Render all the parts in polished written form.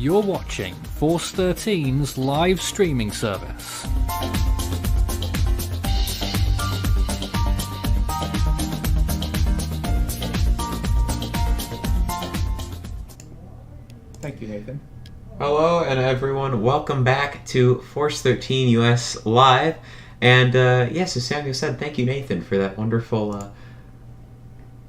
You're watching Force 13's live streaming service. Thank you, Nathan. Hello, and everyone. Welcome back to Force 13 US Live. And yes, as Samuel said, thank you, Nathan, for that wonderful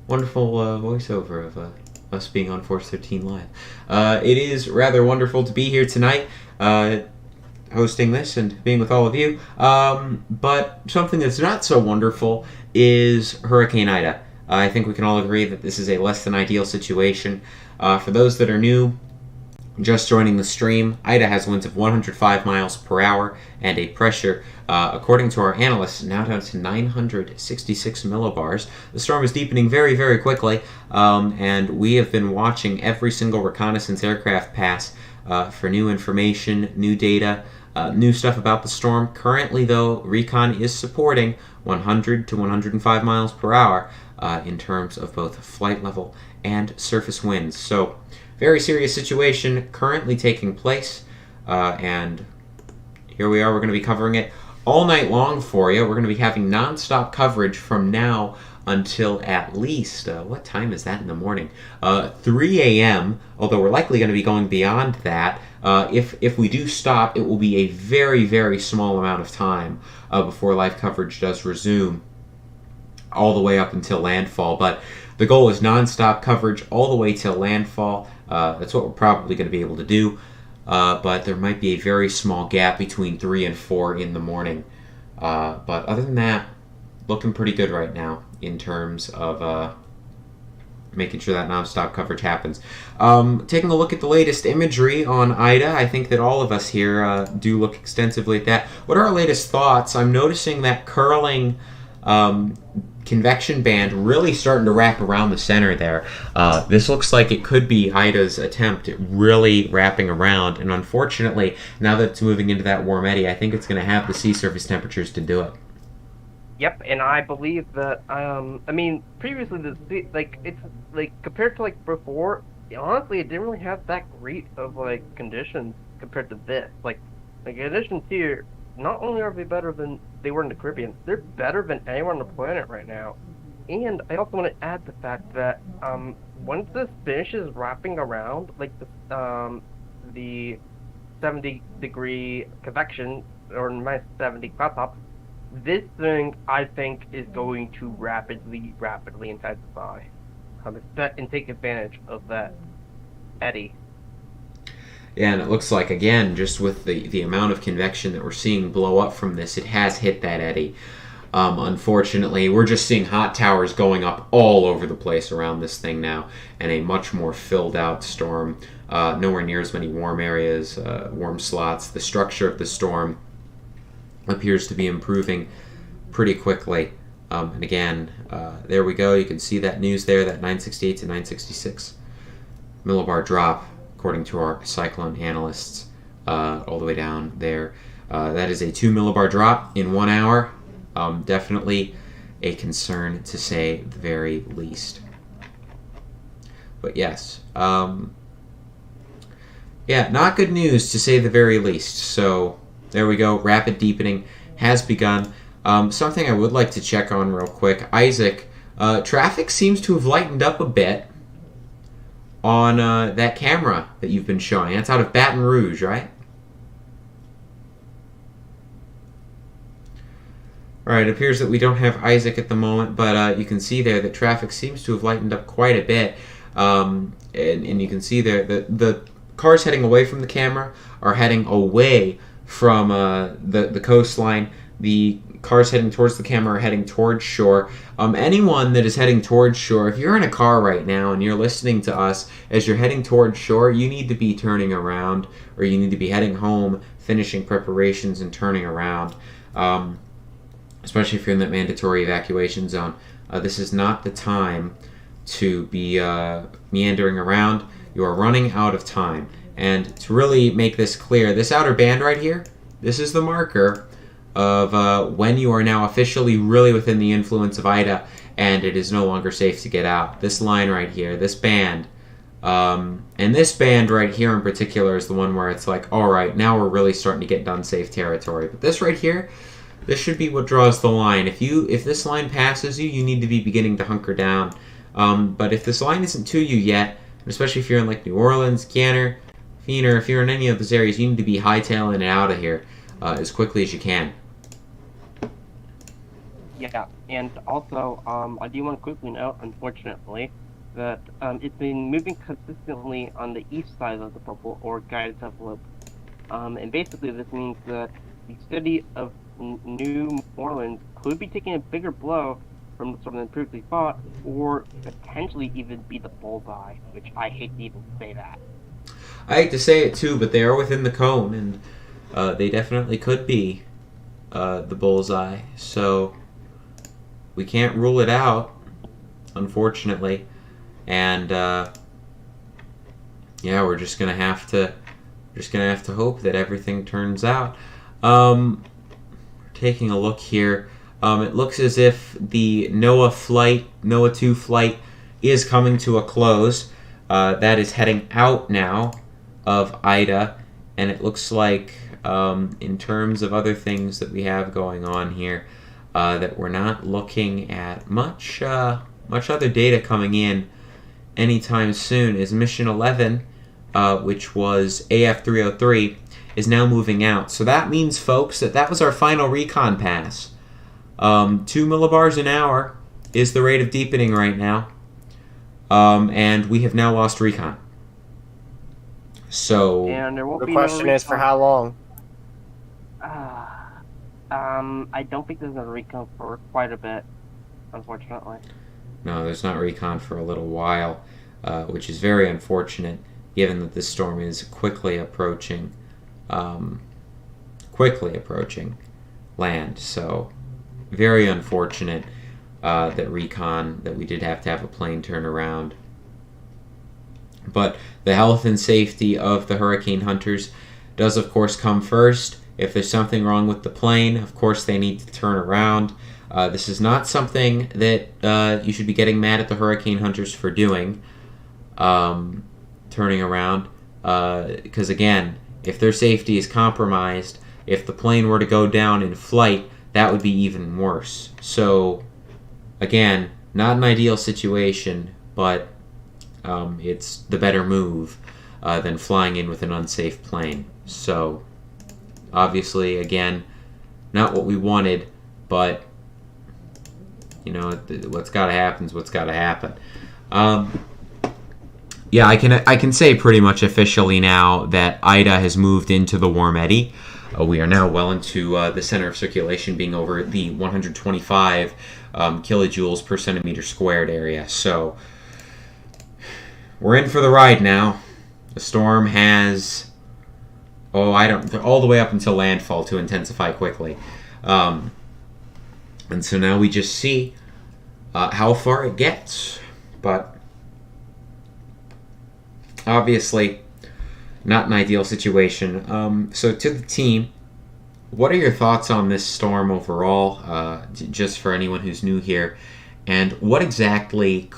voiceover of us being on Force 13 Live. It is rather wonderful to be here tonight, hosting this and being with all of you. But something that's not so wonderful is Hurricane Ida. I think we can all agree that this is a less than ideal situation. For those that are new, just joining the stream, Ida has winds of 105 miles per hour and a pressure, according to our analysts, now down to 966 millibars. The storm is deepening very, very quickly, and we have been watching every single reconnaissance aircraft pass for new information, new data, new stuff about the storm. Currently, though, recon is supporting 100 to 105 miles per hour in terms of both flight level and surface winds. So, very serious situation currently taking place, and here we are. We're going to be covering it all night long for you. We're going to be having non-stop coverage from now until at least, what time is that in the morning? 3 a.m., although we're likely going to be going beyond that. If we do stop, it will be a very, very small amount of time before live coverage does resume, all the way up until landfall. But the goal is non-stop coverage all the way till landfall. That's what we're probably going to be able to do, but there might be a very small gap between 3 and 4 in the morning. But other than that, looking pretty good right now in terms of making sure that non-stop coverage happens. Taking a look at the latest imagery on Ida, I think that all of us here do look extensively at that. What are our latest thoughts? I'm noticing that curling convection band really starting to wrap around the center there. This looks like it could be Ida's attempt at really wrapping around, and unfortunately, now that it's moving into that warm eddy, I think it's going to have the sea surface temperatures to do it. Yep, and I believe that, previously, it's, compared to, before, honestly, it didn't really have that great of, conditions compared to this. The conditions here, not only are they better than they were in the Caribbean, they're better than anywhere on the planet right now. And I also want to add the fact that once this finishes wrapping around, the 70-degree convection, or minus 70 cloud top, this thing, I think, is going to rapidly intensify and take advantage of that eddy. Yeah, and it looks like, again, just with the amount of convection that we're seeing blow up from this, it has hit that eddy. Unfortunately, we're just seeing hot towers going up all over the place around this thing now, and a much more filled out storm. Nowhere near as many warm areas, warm slots. The structure of the storm appears to be improving pretty quickly. And again, there we go. You can see that news there, that 968 to 966 millibar drop, according to our cyclone analysts, all the way down there. That is a 2 millibar drop in 1 hour. Definitely a concern, to say the very least. But yes, yeah, not good news, to say the very least. So there we go. Rapid deepening has begun. Something I would like to check on real quick. Isaac, traffic seems to have lightened up a bit on that camera that you've been showing. That's out of Baton Rouge, right? Alright, it appears that we don't have Isaac at the moment, but you can see there that traffic seems to have lightened up quite a bit. And you can see there that the cars heading away from the camera are heading away from the coastline. The cars heading towards the camera are heading towards shore. Anyone that is heading towards shore, if you're in a car right now and you're listening to us as you're heading towards shore, you need to be turning around, or you need to be heading home, finishing preparations and turning around, especially if you're in that mandatory evacuation zone. This is not the time to be meandering around. You are running out of time. And to really make this clear, this outer band right here, this is the marker of when you are now officially really within the influence of Ida and it is no longer safe to get out. This line right here, this band, And this band right here in particular is the one where it's like, all right, now we're really starting to get to unsafe territory. But this right here, this should be what draws the line. If this line passes you, you need to be beginning to hunker down. But if this line isn't to you yet, especially if you're in like New Orleans, Canner, Fiener, if you're in any of those areas, you need to be hightailing it out of here as quickly as you can. Yeah, and also, I do want to quickly note, unfortunately, that it's been moving consistently on the east side of the purple or guided envelope. And basically this means that the city of New Orleans could be taking a bigger blow from the storm than previously thought, or potentially even be the bullseye, which I hate to even say that. I hate to say it too, but they are within the cone, and they definitely could be the bullseye. So we can't rule it out, unfortunately. And yeah, we're just gonna have to hope that everything turns out. Taking a look here, it looks as if the Noah 2 flight is coming to a close. That is heading out now of Ida, and it looks like in terms of other things that we have going on here, that we're not looking at much other data coming in anytime soon, as Mission 11, which was AF303, is now moving out. So that means, folks, that was our final recon pass. 2 millibars an hour is the rate of deepening right now, and we have now lost recon. So And there won't The be question no is for how long? I don't think there's no recon for quite a bit, unfortunately. no, there's not recon for a little while, which is very unfortunate, given that this storm is quickly approaching land. So very unfortunate that we did have to have a plane turn around. But the health and safety of the hurricane hunters does, of course, come first. If there's something wrong with the plane, of course they need to turn around. This is not something that you should be getting mad at the hurricane hunters for doing, turning around, because again, if their safety is compromised, if the plane were to go down in flight, that would be even worse. So again, not an ideal situation, but it's the better move than flying in with an unsafe plane. So obviously, again, not what we wanted, but you know, what's got to happen is what's got to happen. Yeah, I can say pretty much officially now that Ida has moved into the warm eddy. We are now well into the center of circulation being over the 125 kilojoules per centimeter squared area. So we're in for the ride now. The storm has, all the way up until landfall to intensify quickly. And so now we just see how far it gets. But obviously, not an ideal situation. So to the team, what are your thoughts on this storm overall, just for anyone who's new here? And what exactly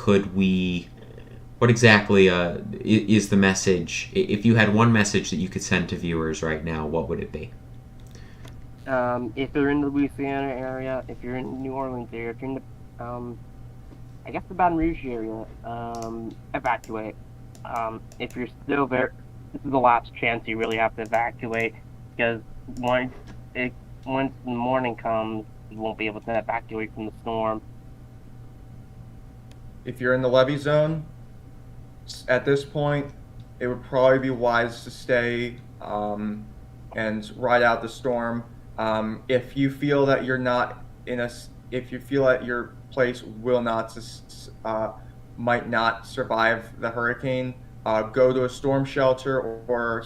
is the message? If you had one message that you could send to viewers right now, what would it be? If you're in the Louisiana area, if you're in New Orleans area, if you're in the, I guess the Baton Rouge area, evacuate. If you're still there, this is the last chance you really have to evacuate, because once the morning comes, you won't be able to evacuate from the storm. If you're in the levee zone, at this point, it would probably be wise to stay and ride out the storm. If you feel that you're not if you feel that your place will not, might not survive the hurricane, go to a storm shelter or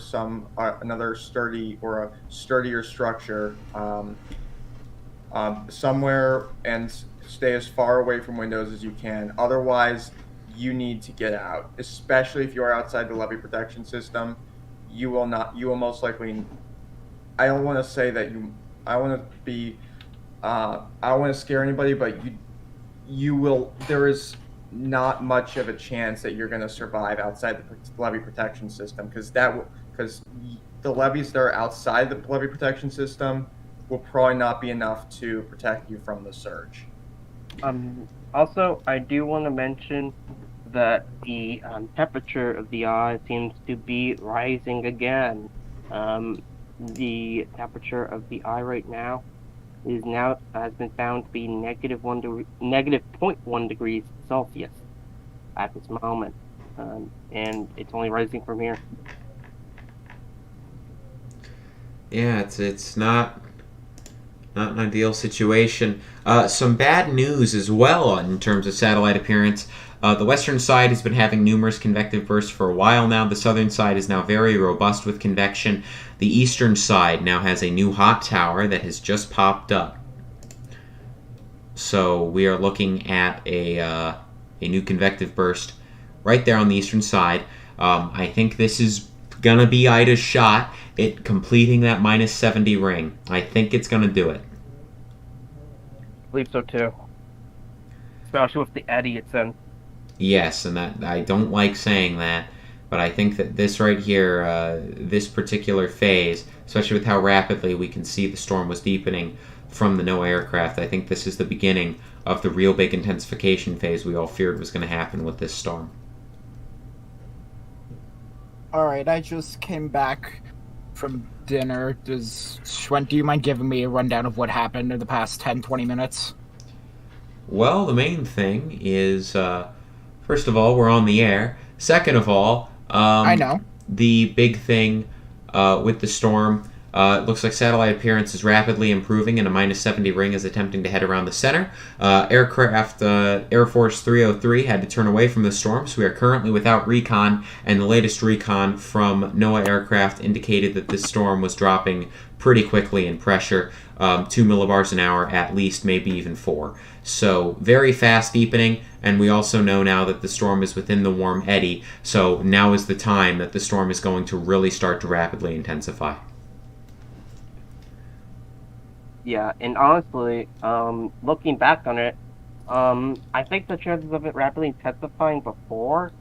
another sturdier structure somewhere, and stay as far away from windows as you can. Otherwise, you need to get out, especially if you are outside the levee protection system. You will most likely, I don't want to say that I don't want to scare anybody, but you will, there is not much of a chance that you're going to survive outside the levee protection system, because the levees that are outside the levee protection system will probably not be enough to protect you from the surge. Also, I do want to mention that the temperature of the eye seems to be rising again. The temperature of the eye right now has been found to be negative 0.1 degrees Celsius at this moment, and it's only rising from here. Yeah, it's not an ideal situation. Some bad news as well in terms of satellite appearance. The western side has been having numerous convective bursts for a while now. The southern side is now very robust with convection. The eastern side now has a new hot tower that has just popped up. So we are looking at a new convective burst right there on the eastern side. I think this is going to be Ida's shot at completing that minus 70 ring. I think it's going to do it. I believe so too. Especially with the eddy it's in. Yes, and that I don't like saying that, but I think that this right here, this particular phase, especially with how rapidly we can see the storm was deepening from the NOAA aircraft, I think this is the beginning of the real big intensification phase we all feared was going to happen with this storm. Alright, I just came back from dinner. Schwent, do you mind giving me a rundown of what happened in the past 10-20 minutes? Well, the main thing is, first of all, we're on the air. Second of all, I know. The big thing with the storm, it looks like satellite appearance is rapidly improving, and a minus 70 ring is attempting to head around the center. Aircraft Air Force 303 had to turn away from the storm, so we are currently without recon, and the latest recon from NOAA aircraft indicated that this storm was dropping pretty quickly in pressure, 2 millibars an hour at least, maybe even 4. So very fast deepening, and we also know now that the storm is within the warm eddy, so now is the time that the storm is going to really start to rapidly intensify. Yeah, and honestly, looking back on it, I think the chances of it rapidly intensifying before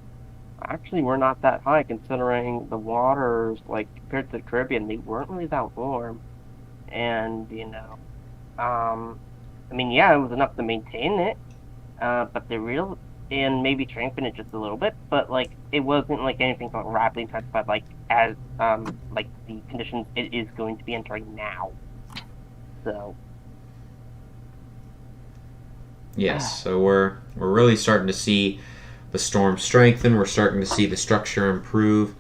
actually were not that high, considering the waters, like, compared to the Caribbean, they weren't really that warm. And, I mean, yeah, it was enough to maintain it, but and maybe strengthen it just a little bit, but, like, it wasn't, like, anything like rapidly intensified, like, as, like, the conditions it is going to be entering now. So. Yes, so we're really starting to see the storm strengthen. We're starting to see the structure improve.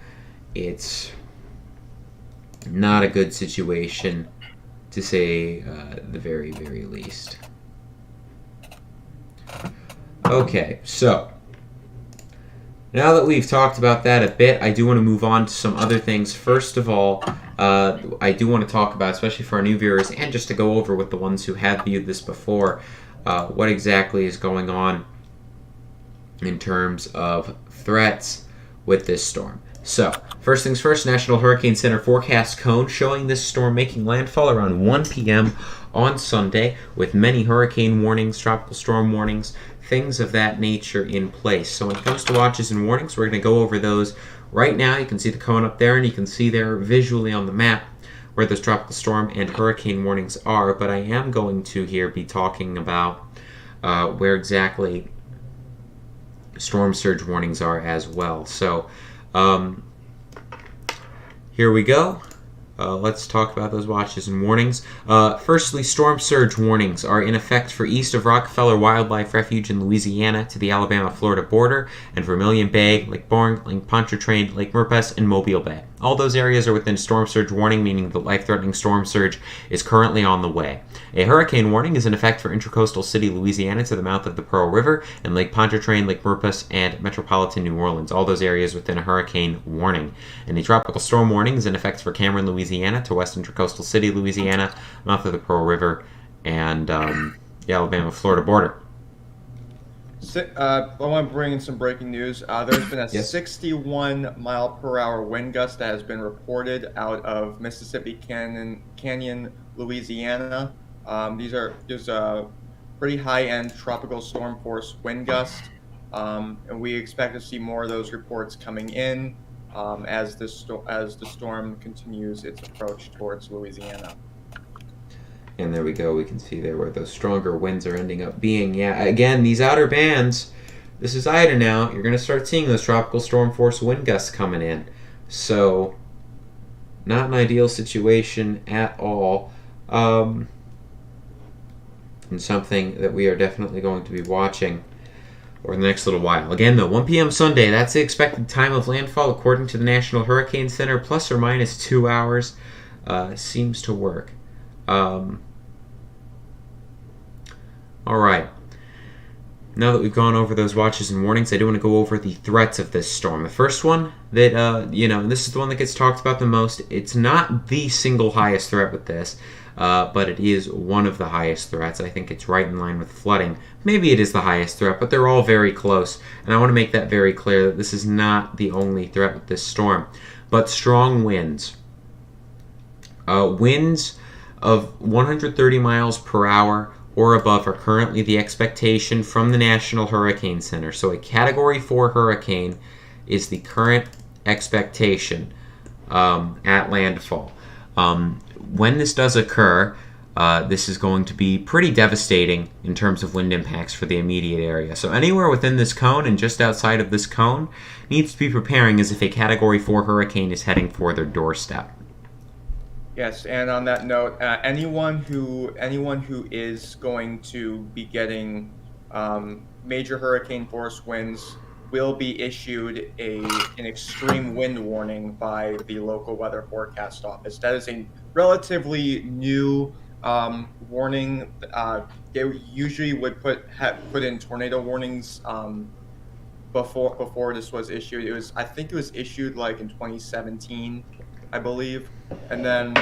It's not a good situation, to say the very, very least. Okay, so now that we've talked about that a bit, I do want to move on to some other things. First of all, I do want to talk about, especially for our new viewers, and just to go over with the ones who have viewed this before, what exactly is going on in terms of threats with this storm. So, first things first, National Hurricane Center forecast cone showing this storm making landfall around 1 p.m. on Sunday, with many hurricane warnings, tropical storm warnings, things of that nature in place. So when it comes to watches and warnings, we're going to go over those right now. You can see the cone up there, and you can see there visually on the map where those tropical storm and hurricane warnings are, but I am going to here be talking about where exactly storm surge warnings are as well. So here we go. Let's talk about those watches and warnings. Firstly, storm surge warnings are in effect for east of Rockefeller Wildlife Refuge in Louisiana to the Alabama-Florida border, and Vermilion Bay, Lake Borgne, Lake Pontchartrain, Lake Murpes, and Mobile Bay. All those areas are within storm surge warning, meaning the life-threatening storm surge is currently on the way. A hurricane warning is in effect for Intracoastal City, Louisiana to the mouth of the Pearl River, and Lake Pontchartrain, Lake Murpes, and metropolitan New Orleans. All those areas within a hurricane warning. And the tropical storm warning is in effect for Cameron, Louisiana to West Intracoastal City, Louisiana, mouth of the Pearl River, and the Alabama-Florida border. I want to bring in some breaking news. There's been a 61 mile per hour wind gust that has been reported out of Mississippi Canyon, Louisiana. There's a pretty high-end tropical storm force wind gust. and we expect to see more of those reports coming in as the storm continues its approach towards Louisiana. And there we go. We can see there where those stronger winds are ending up being. Yeah, again, these outer bands, this is Ida now. You're going to start seeing those tropical storm force wind gusts coming in. So, not an ideal situation at all. And something that we are definitely going to be watching over the next little while. Again, though, 1 p.m. Sunday, that's the expected time of landfall according to the National Hurricane Center, plus or minus 2 hours. Seems to work. All right. Now that we've gone over those watches and warnings, I do want to go over the threats of this storm. The first one that, and this is the one that gets talked about the most. It's not the single highest threat with this, but it is one of the highest threats. I think it's right in line with flooding. Maybe it is the highest threat, but they're all very close. And I want to make that very clear that this is not the only threat with this storm. But strong winds. Winds of 130 miles per hour or above are currently the expectation from the National Hurricane Center. So a Category 4 hurricane is the current expectation at landfall. When this does occur, this is going to be pretty devastating in terms of wind impacts for the immediate area. So anywhere within this cone and just outside of this cone needs to be preparing as if a Category 4 hurricane is heading for their doorstep. Yes, and on that note, anyone who is going to be getting major hurricane force winds will be issued an extreme wind warning by the local weather forecast office. That is a relatively new warning. They usually would put in tornado warnings before this was issued. I think it was issued like in 2017. I believe, and then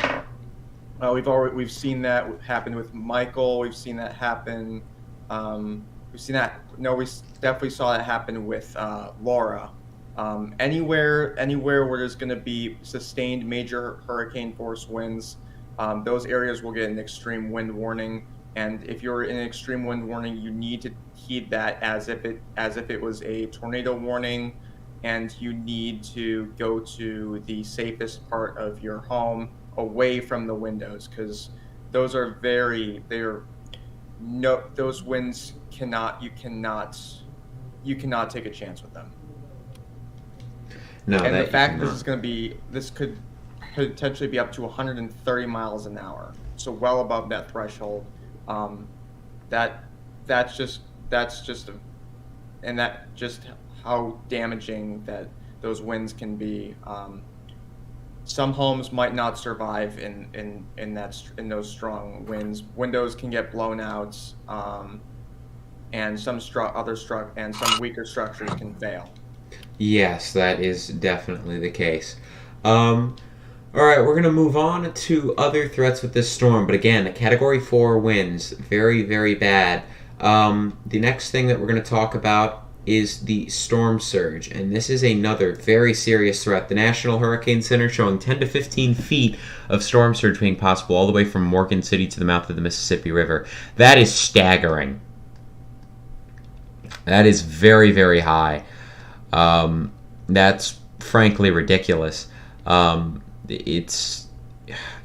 we've seen that happen with Michael. We've seen that happen. We definitely saw that happen with Laura. Anywhere where there's going to be sustained major hurricane force winds, those areas will get an extreme wind warning. And if you're in an extreme wind warning, you need to heed that as if it was a tornado warning. And you need to go to the safest part of your home away from the windows, because those winds you cannot take a chance with them. No, and the fact this could potentially be up to 130 miles an hour, so well above that threshold. That's just how damaging that those winds can be. Some homes might not survive in those strong winds. Windows can get blown out, and some weaker structures can fail. Yes, that is definitely the case. All right, we're going to move on to other threats with this storm. But again, a Category 4 winds, very, very bad. The next thing that we're going to talk about is the storm surge, and this is another very serious threat. The National Hurricane Center showing 10 to 15 feet of storm surge being possible all the way from Morgan City to the mouth of the Mississippi River. That is staggering. That is very, very high. That's frankly ridiculous.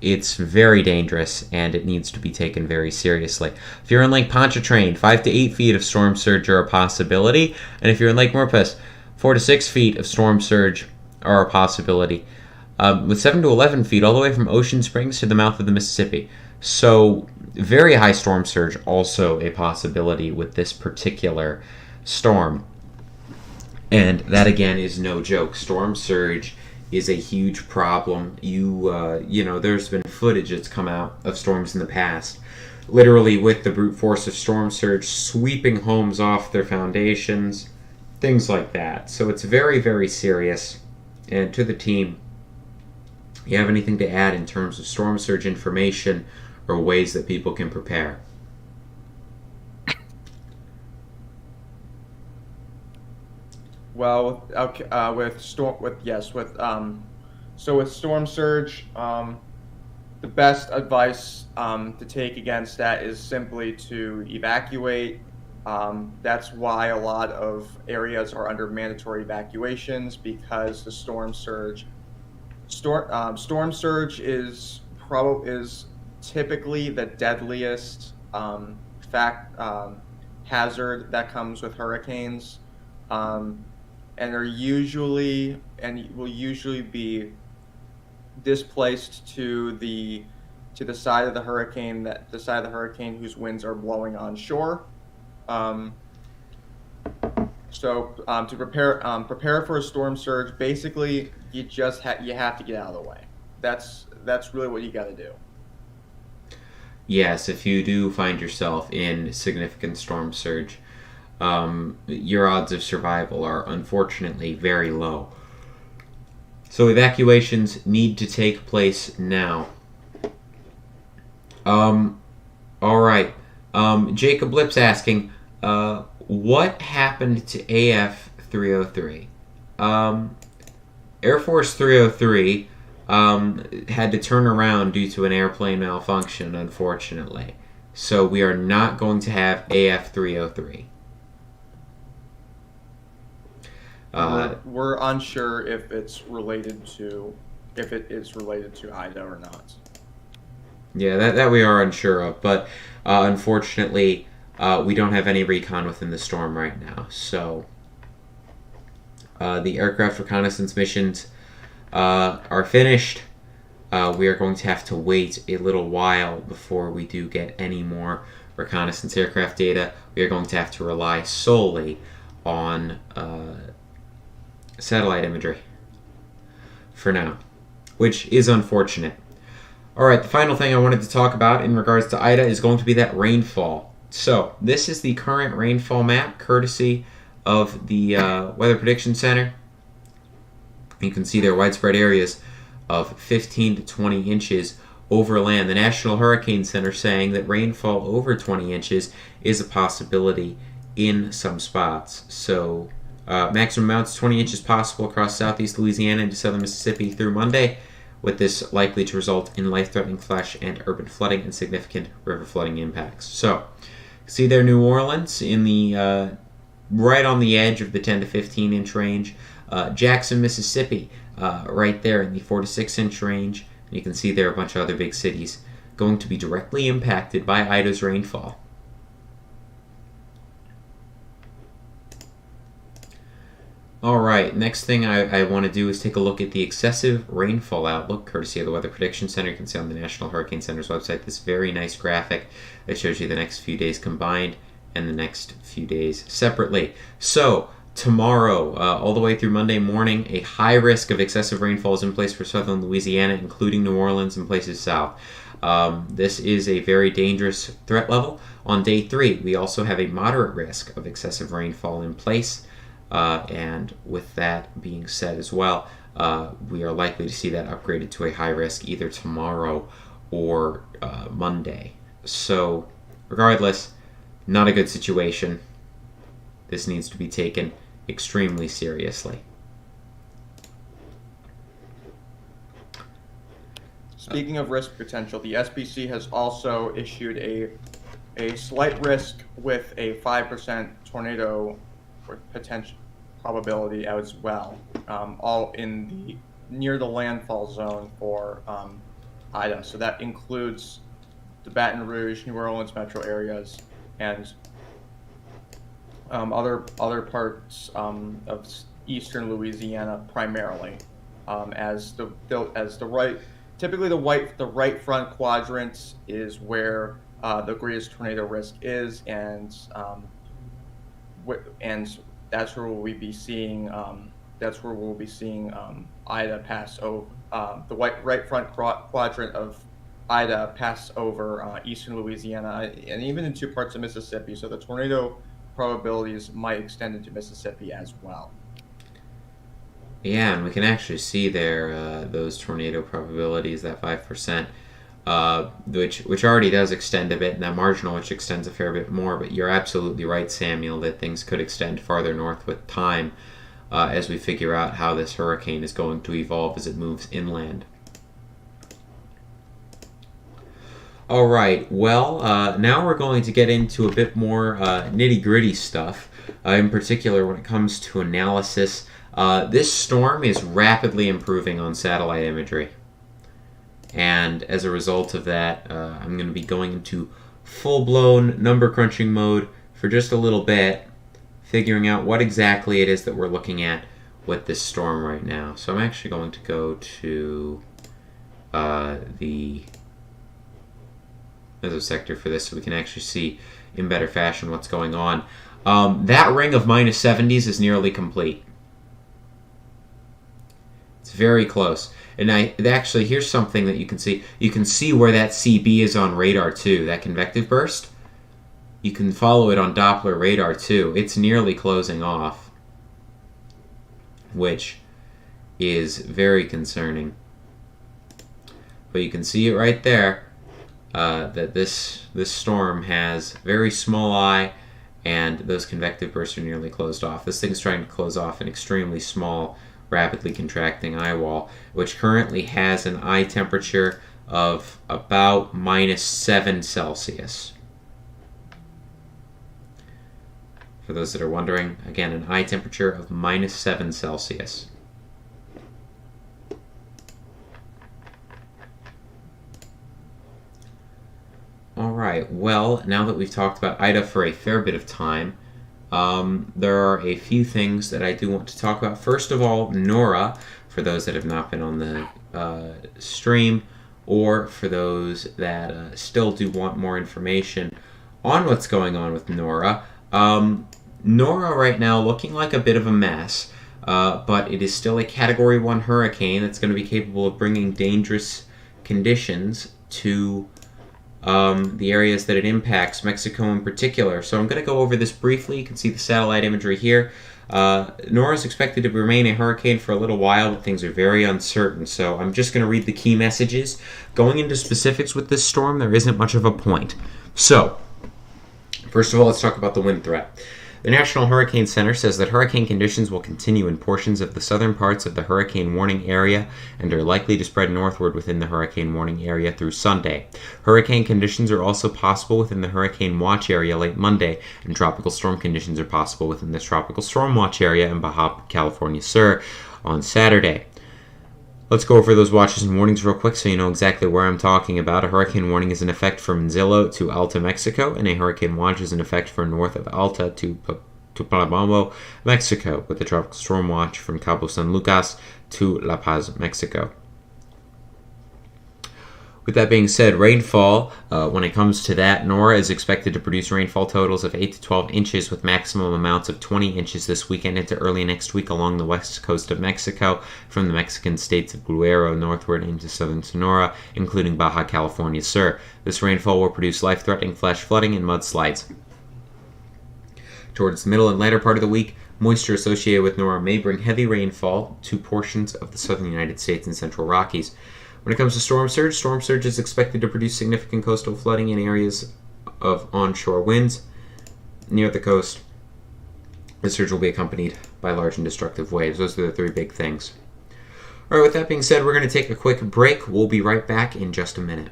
It's very dangerous, and it needs to be taken very seriously. If you're in Lake Pontchartrain, 5 to 8 feet of storm surge are a possibility. And if you're in Lake Murpus, 4 to 6 feet of storm surge are a possibility. With 7 to 11 feet all the way from Ocean Springs to the mouth of the Mississippi. So very high storm surge, also a possibility with this particular storm. And that, again, is no joke. Storm surge is a huge problem. There's been footage that's come out of storms in the past, literally with the brute force of storm surge sweeping homes off their foundations, things like that. So it's very, very serious. And to the team, you have anything to add in terms of storm surge information or ways that people can prepare? Well, okay, with storm surge, the best advice to take against that is simply to evacuate That's why a lot of areas are under mandatory evacuations, because the storm surge is typically the deadliest hazard that comes with hurricanes, and will usually be displaced to the side of the hurricane whose winds are blowing onshore. To prepare for a storm surge, basically you have to get out of the way. That's really what you got to do. Yes, if you do find yourself in significant storm surge, your odds of survival are unfortunately very low. So evacuations need to take place now. All right. Jacob Lip's asking, what happened to AF 303? Air Force 303 had to turn around due to an airplane malfunction, unfortunately. So we are not going to have AF 303. We're unsure if it is related to Ida or not. Yeah, that we are unsure of, but unfortunately, we don't have any recon within the storm right now. So the aircraft reconnaissance missions are finished. We are going to have to wait a little while before we do get any more reconnaissance aircraft data. We are going to have to rely solely on satellite imagery for now, which is unfortunate. Alright, the final thing I wanted to talk about in regards to Ida is going to be that rainfall. So, this is the current rainfall map, courtesy of the Weather Prediction Center. You can see there widespread areas of 15 to 20 inches over land. The National Hurricane Center saying that rainfall over 20 inches is a possibility in some spots. So, maximum amounts 20 inches possible across southeast Louisiana into southern Mississippi through Monday, with this likely to result in life-threatening flash and urban flooding and significant river flooding impacts. So, see there New Orleans in the right on the edge of the 10 to 15 inch range. Jackson, Mississippi, right there in the 4 to 6 inch range. And you can see there a bunch of other big cities going to be directly impacted by Ida's rainfall. Alright, next thing I want to do is take a look at the excessive rainfall outlook, courtesy of the Weather Prediction Center. You can see on the National Hurricane Center's website this very nice graphic that shows you the next few days combined and the next few days separately. So, tomorrow, all the way through Monday morning, a high risk of excessive rainfall is in place for southern Louisiana, including New Orleans and places south. This is a very dangerous threat level. On day 3, we also have a moderate risk of excessive rainfall in place. And with that being said as well, we are likely to see that upgraded to a high risk either tomorrow or Monday. So, regardless, not a good situation. This needs to be taken extremely seriously. Speaking of risk potential, the SPC has also issued a slight risk with a 5% tornado potential probability as well, all in near the landfall zone for Ida. So that includes the Baton Rouge, New Orleans metro areas, and other parts of eastern Louisiana primarily, typically the right front quadrant is where the greatest tornado risk is, and that's where we'll be seeing Ida pass over the right front quadrant of Ida pass over eastern Louisiana and even into parts of Mississippi. So the tornado probabilities might extend into Mississippi as well. Yeah, and we can actually see there those tornado probabilities, that 5%, which already does extend a bit, and that marginal, which extends a fair bit more. But you're absolutely right, Samuel, that things could extend farther north with time as we figure out how this hurricane is going to evolve as it moves inland. All right, well, now we're going to get into a bit more nitty-gritty stuff, in particular when it comes to analysis. This storm is rapidly improving on satellite imagery. And as a result of that, I'm going to be going into full-blown number crunching mode for just a little bit, figuring out what exactly it is that we're looking at with this storm right now. So I'm actually going to go to the sector for this so we can actually see in better fashion what's going on. That ring of minus 70s is nearly complete. It's very close. And actually, here's something that you can see. You can see where that CB is on radar too, that convective burst. You can follow it on Doppler radar too. It's nearly closing off, which is very concerning. But you can see it right there, that this storm has very small eye, and those convective bursts are nearly closed off. This thing's trying to close off an extremely small, rapidly contracting eye wall, which currently has an eye temperature of about minus 7 Celsius. For those that are wondering, again, an eye temperature of minus 7 Celsius. Alright, well, now that we've talked about Ida for a fair bit of time, there are a few things that I do want to talk about. First of all, Nora, for those that have not been on the stream, or for those that still do want more information on what's going on with Nora. Nora right now looking like a bit of a mess, but it is still a Category 1 hurricane that's going to be capable of bringing dangerous conditions to the areas that it impacts, Mexico in particular. So I'm going to go over this briefly. You can see the satellite imagery here. Nora is expected to remain a hurricane for a little while, but things are very uncertain. So I'm just going to read the key messages. Going into specifics with this storm, there isn't much of a point. So, first of all, let's talk about the wind threat. The National Hurricane Center says that hurricane conditions will continue in portions of the southern parts of the hurricane warning area and are likely to spread northward within the hurricane warning area through Sunday. Hurricane conditions are also possible within the hurricane watch area late Monday, and tropical storm conditions are possible within the tropical storm watch area in Baja California Sur on Saturday. Let's go over those watches and warnings real quick so you know exactly where I'm talking about. A hurricane warning is in effect for Manzanillo to Alta, Mexico, and a hurricane watch is in effect for north of Alta to Palabambo, Mexico, with the tropical storm watch from Cabo San Lucas to La Paz, Mexico. With that being said, rainfall, when it comes to that, Nora is expected to produce rainfall totals of 8 to 12 inches with maximum amounts of 20 inches this weekend into early next week along the west coast of Mexico, from the Mexican states of Guerrero northward into southern Sonora, including Baja California Sur. This rainfall will produce life-threatening flash flooding and mudslides. Towards the middle and latter part of the week, moisture associated with Nora may bring heavy rainfall to portions of the southern United States and central Rockies. When it comes to storm surge is expected to produce significant coastal flooding in areas of onshore winds near the coast. The surge will be accompanied by large and destructive waves. Those are the three big things. All right, with that being said, we're going to take a quick break. We'll be right back in just a minute.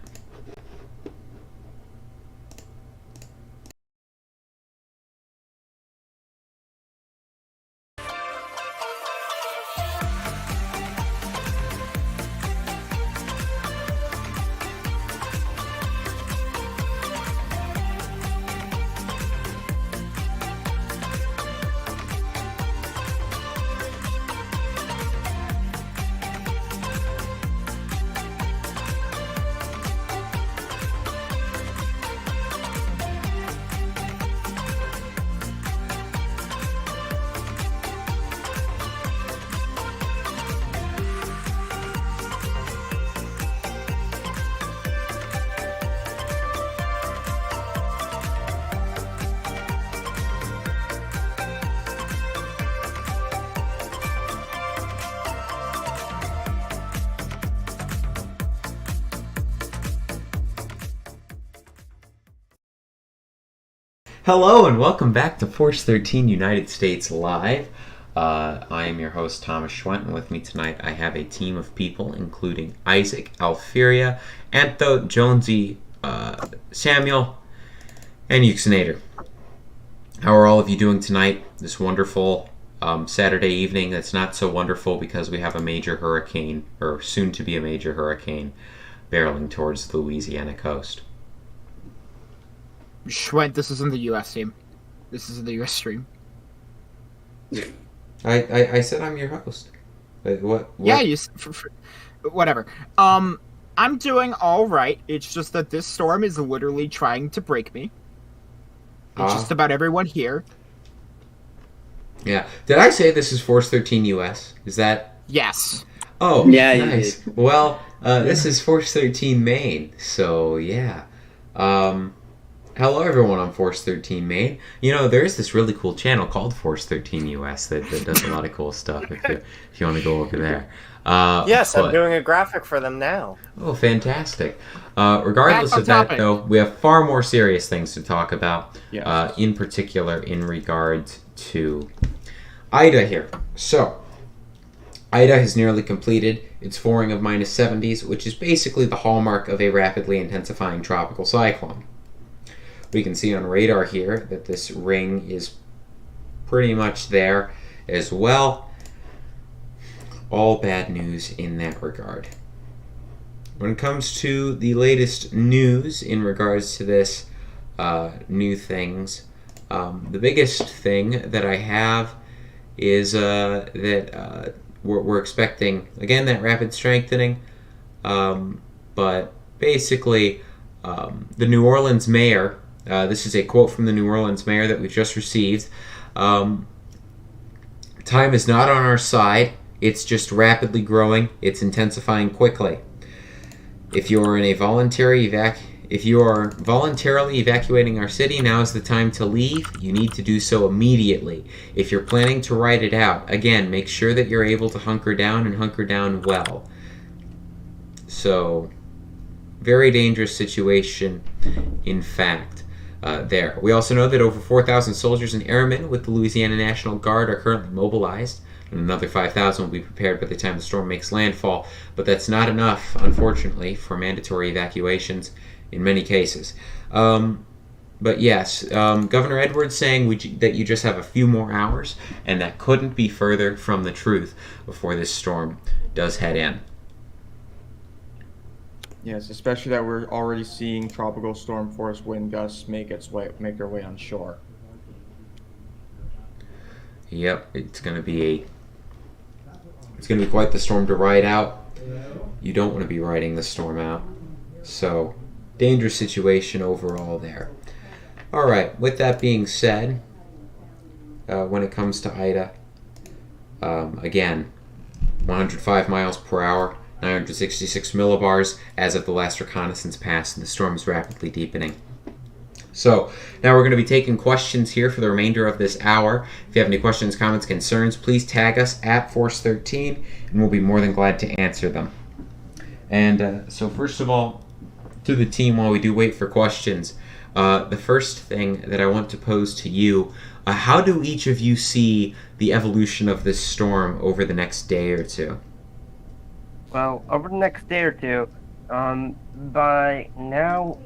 Hello and welcome back to Force 13 United States Live. I am your host Thomas Schwent, and with me tonight I have a team of people including Isaac, Alfiria, Anto, Jonesy, Samuel, and Euxinator. How are all of you doing tonight? This wonderful Saturday evening that's not so wonderful because we have a major hurricane, or soon to be a major hurricane, barreling towards the Louisiana coast. Schwent, this isn't the U.S. team. This isn't the U.S. stream. I said I'm your host. What? Yeah, whatever. I'm doing all right. It's just that this storm is literally trying to break me. It's just about everyone here. Yeah. Did I say this is Force 13 US? Is that? Yes. Oh, Yeah, nice. you did. Well, this is Force 13 Maine, so yeah. Hello everyone on Force 13 Maine. You know, there's this really cool channel called Force 13 US that does a lot of cool stuff if you want to go over there. Yes, I'm doing a graphic for them now. Oh, fantastic. Regardless of that, though, we have far more serious things to talk about, Yes. in particular in regards to Ida here. So, Ida has nearly completed its forming of -70s, which is basically the hallmark of a rapidly intensifying tropical cyclone. We can see on radar here that this ring is pretty much there as well. All bad news in that regard. When it comes to the latest news in regards to this new things, the biggest thing that I have is that we're expecting, again, that rapid strengthening, but basically the New Orleans mayor, this is a quote from the New Orleans mayor that we've just received, time is not on our side. It's just rapidly growing. It's intensifying quickly. If you are voluntarily evacuating our city, now is the time to leave. You need to do so immediately. If you're planning to ride it out, again, make sure that you're able to hunker down and hunker down well. So, very dangerous situation, in fact, there. We also know that over 4,000 soldiers and airmen with the Louisiana National Guard are currently mobilized. And another 5,000 will be prepared by the time the storm makes landfall. But that's not enough, unfortunately, for mandatory evacuations in many cases. But yes, Governor Edwards saying that you just have a few more hours, and that couldn't be further from the truth before this storm does head in. Yes, especially that we're already seeing tropical storm force wind gusts make their way on shore. Yep, it's going to be quite the storm to ride out. You don't want to be riding the storm out. So, dangerous situation overall there. All right, with that being said, when it comes to Ida, again, 105 miles per hour, 966 millibars as of the last reconnaissance pass, and the storm is rapidly deepening. So, now we're going to be taking questions here for the remainder of this hour. If you have any questions, comments, concerns, please tag us at Force13, and we'll be more than glad to answer them. And so first of all, to the team while we do wait for questions, the first thing that I want to pose to you, how do each of you see the evolution of this storm over the next day or two? Well, over the next day or two, by now,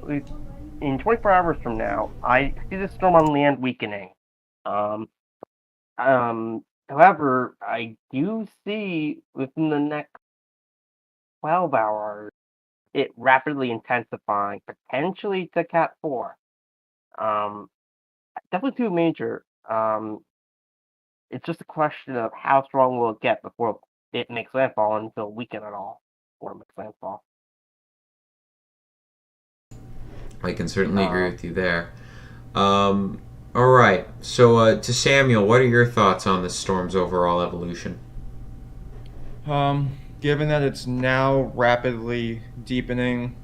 in 24 hours from now, I see the storm on land weakening. However, I do see within the next 12 hours it rapidly intensifying, potentially to Cat 4. Definitely too major. It's just a question of how strong will it get before it makes landfall until weaken at all, or makes landfall. I can certainly agree with you there. All right, so to Samuel, what are your thoughts on the storm's overall evolution? Given that it's now rapidly deepening,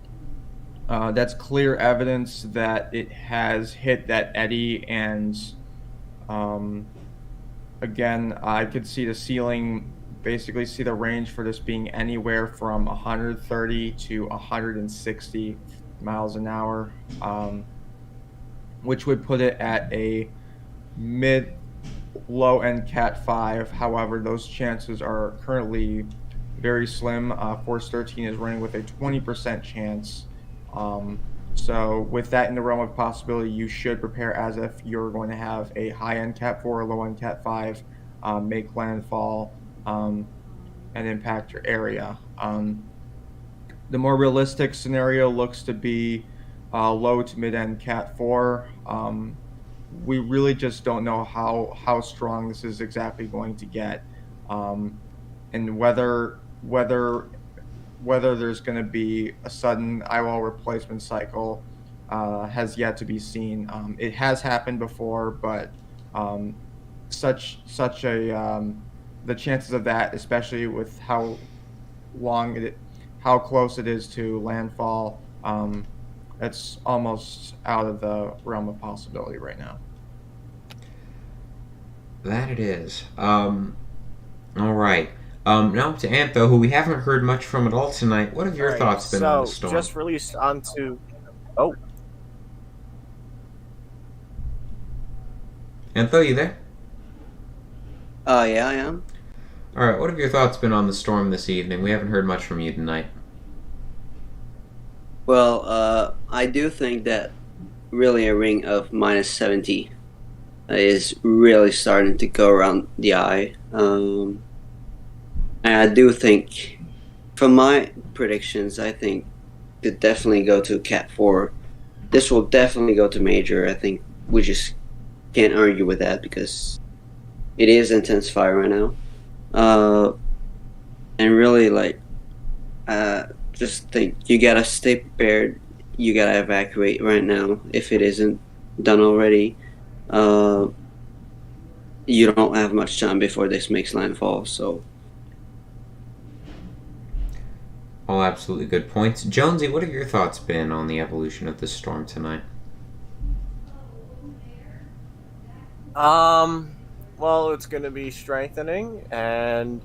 that's clear evidence that it has hit that eddy, and again, I could see the ceiling, basically see the range for this being anywhere from 130 to 160 miles an hour, which would put it at a low-end Cat 5. However, those chances are currently very slim. Force 13 is running with a 20% chance So with that in the realm of possibility, you should prepare as if you're going to have a high-end Cat 4 or low-end Cat 5 make landfall and impact your area. The more realistic scenario looks to be low to mid-end Cat 4. We really just don't know how strong this is exactly going to get, and whether there's going to be a sudden eyewall replacement cycle has yet to be seen. It has happened before, but the chances of that, especially with how close it is to landfall, it's almost out of the realm of possibility right now. That it is. All right. Now to Antho, who we haven't heard much from at all tonight. What have your thoughts been on the storm? Just released onto... Oh. Antho, you there? Yeah, I am. All right. What have your thoughts been on the storm this evening? We haven't heard much from you tonight. Well, I do think that really a ring of -70 is really starting to go around the eye. And I do think, from my predictions, I think to definitely go to Cat 4. This will definitely go to Major. I think we just can't argue with that because it is intensifying right now. And really, just think you gotta stay prepared. You gotta evacuate right now if it isn't done already. You don't have much time before this makes landfall, so. All absolutely good points. Jonesy, what have your thoughts been on the evolution of this storm tonight? Well, it's going to be strengthening, and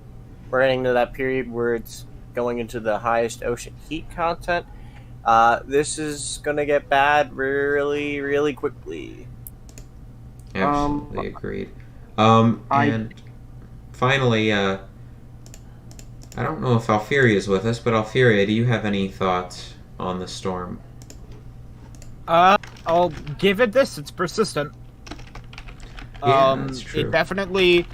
we're getting to that period where it's going into the highest ocean heat content. This is going to get bad really, really quickly. Absolutely agreed. And finally, I don't know if Alfieri is with us, but Alfieri, do you have any thoughts on the storm? I'll give it this. It's persistent. Yeah, that's true. It definitely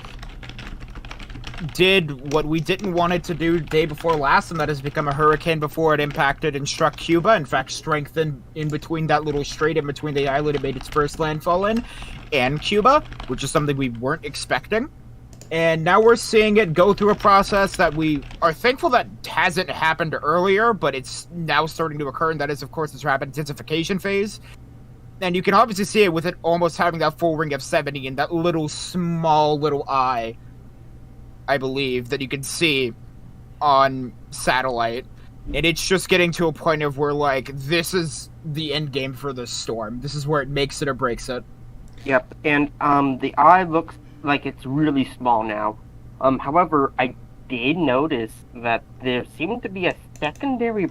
did what we didn't want it to do day before last, and that has become a hurricane before it impacted and struck Cuba. In fact, strengthened in between that little strait in between the island it made its first landfall in and Cuba, which is something we weren't expecting. And now we're seeing it go through a process that we are thankful that hasn't happened earlier, but it's now starting to occur, and that is, of course, its rapid intensification phase. And you can obviously see it with it almost having that full ring of 70 and that small little eye, I believe, that you can see on satellite. And it's just getting to a point of where, this is the end game for this storm. This is where it makes it or breaks it. Yep, and the eye looks like it's really small now. However, I did notice that there seemed to be a secondary,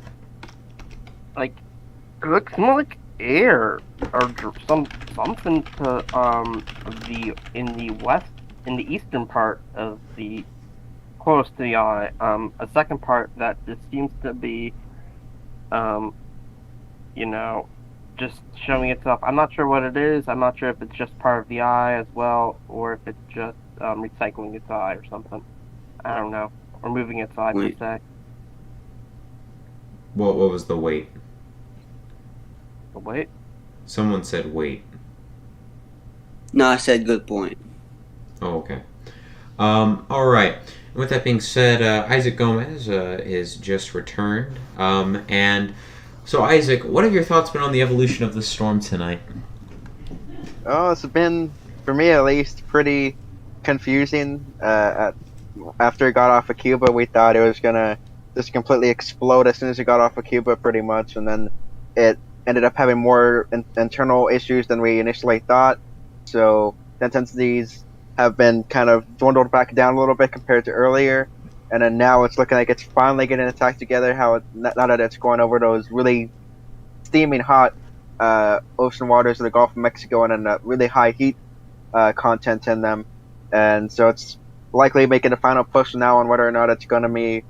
it looks more like air or something to in the eastern part of the close to the eye. A second part that just seems to be, just showing itself. I'm not sure what it is. I'm not sure if it's just part of the eye as well, or if it's just recycling its eye or something. I don't know. Or moving its eye, per se. What was the weight? The weight? Someone said weight. No, I said good point. Oh, okay. All right. With that being said, Isaac Gomez is just returned. And so, Isaac, what have your thoughts been on the evolution of the storm tonight? Oh, it's been, for me at least, pretty confusing. After it got off of Cuba, we thought it was going to just completely explode as soon as it got off of Cuba, pretty much. And then it ended up having more internal issues than we initially thought. So the intensities have been kind of dwindled back down a little bit compared to earlier. And then now it's looking like it's finally getting its act together, now that it's going over those really steaming hot ocean waters of the Gulf of Mexico and then really high heat content in them. And so it's likely making a final push now on whether or not it's going to be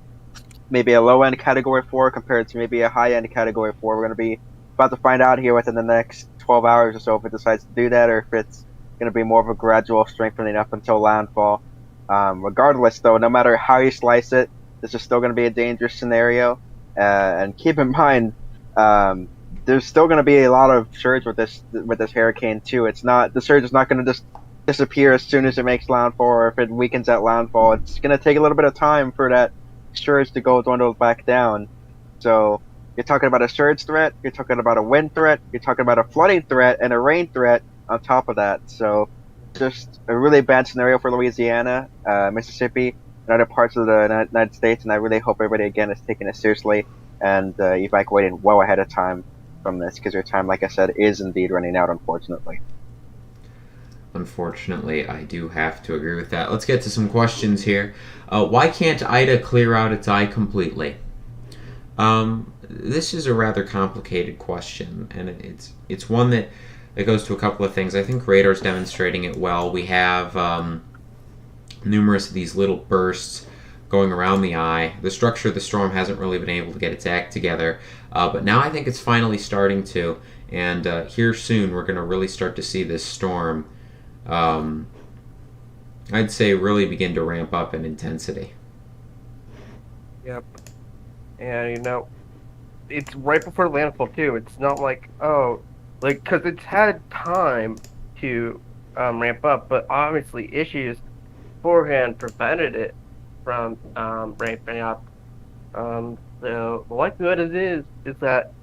maybe a low-end Category 4 compared to maybe a high-end Category 4. We're going to be about to find out here within the next 12 hours or so if it decides to do that or if it's going to be more of a gradual strengthening up until landfall. Regardless, though, no matter how you slice it, this is still going to be a dangerous scenario. And keep in mind, there's still going to be a lot of surge with this hurricane too. The surge is not going to just disappear as soon as it makes landfall, or if it weakens at landfall. It's going to take a little bit of time for that surge to dwindle back down. So you're talking about a surge threat, you're talking about a wind threat, you're talking about a flooding threat, and a rain threat on top of that. So just a really bad scenario for Louisiana, Mississippi, and other parts of the United States. And I really hope everybody again is taking it seriously and evacuating well ahead of time from this, because your time, like I said, is indeed running out, unfortunately. Unfortunately, I do have to agree with that. Let's get to some questions here. Why can't Ida clear out its eye completely? This is a rather complicated question, and it's one that goes to a couple of things. I think radar's demonstrating it well. We have numerous of these little bursts going around the eye. The structure of the storm hasn't really been able to get its act together, but now I think it's finally starting to, and here soon we're going to really start to see this storm, I'd say, really begin to ramp up in intensity. Yep. And, it's right before landfall, too. It's not like, because it's had time to ramp up, but obviously issues beforehand prevented it from ramping up. So the likelihood is that,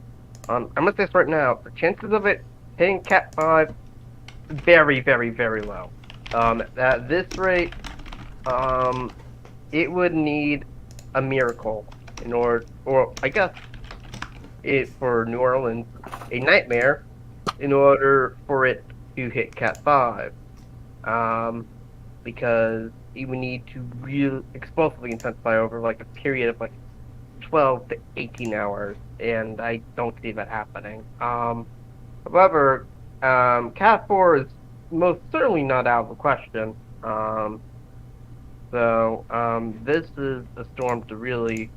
I'm going to say this right now, the chances of it hitting Cat 5, very, very, very low. At this rate, it would need a miracle in order, or I guess for New Orleans, a nightmare in order for it to hit Cat 5. Because it would need to really explosively intensify over like a period of like 12 to 18 hours, and I don't see that happening. However, Cat 4 is most certainly not out of the question. So this is a storm to really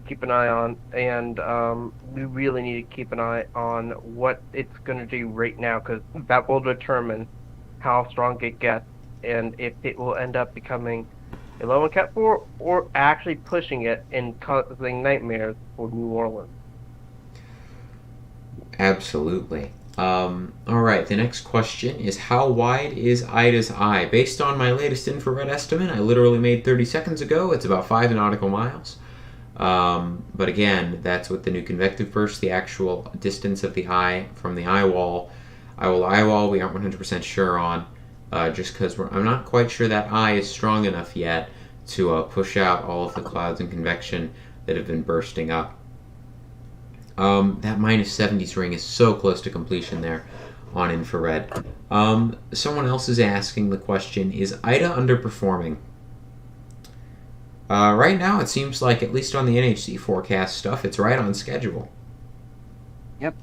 keep an eye on, and we really need to keep an eye on what it's going to do right now, because that will determine how strong it gets, and if it will end up becoming a low in Cat 4 or actually pushing it and causing nightmares for New Orleans. Absolutely. Alright, the next question is, how wide is Ida's eye? Based on my latest infrared estimate, I literally made 30 seconds ago, it's about 5 nautical miles. But again, that's with the new convective burst. The actual distance of the eye from the eye wall we aren't 100% sure on, just because I'm not quite sure that eye is strong enough yet to push out all of the clouds and convection that have been bursting up. That minus 70s ring is so close to completion there on infrared. Someone else is asking the question, is Ida underperforming? Right now it seems like, at least on the NHC forecast stuff, it's right on schedule. Yep.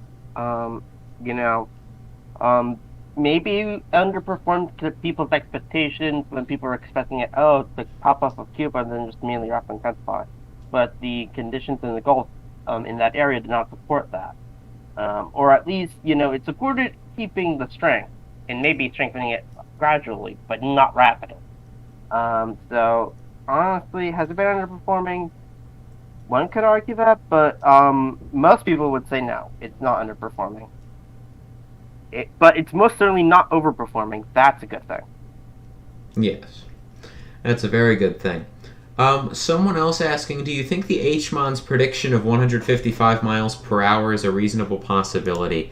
Maybe underperformed to people's expectations when people were expecting it, to pop off of Cuba and then just immediately wrap and intensify. But the conditions in the Gulf in that area did not support that. Or at least, it supported keeping the strength and maybe strengthening it gradually, but not rapidly. So, honestly, has it been underperforming? One could argue that, but most people would say no, it's not underperforming. But it's most certainly not overperforming. That's a good thing. Yes, that's a very good thing. Someone else asking, do you think the HMON's prediction of 155 miles per hour is a reasonable possibility?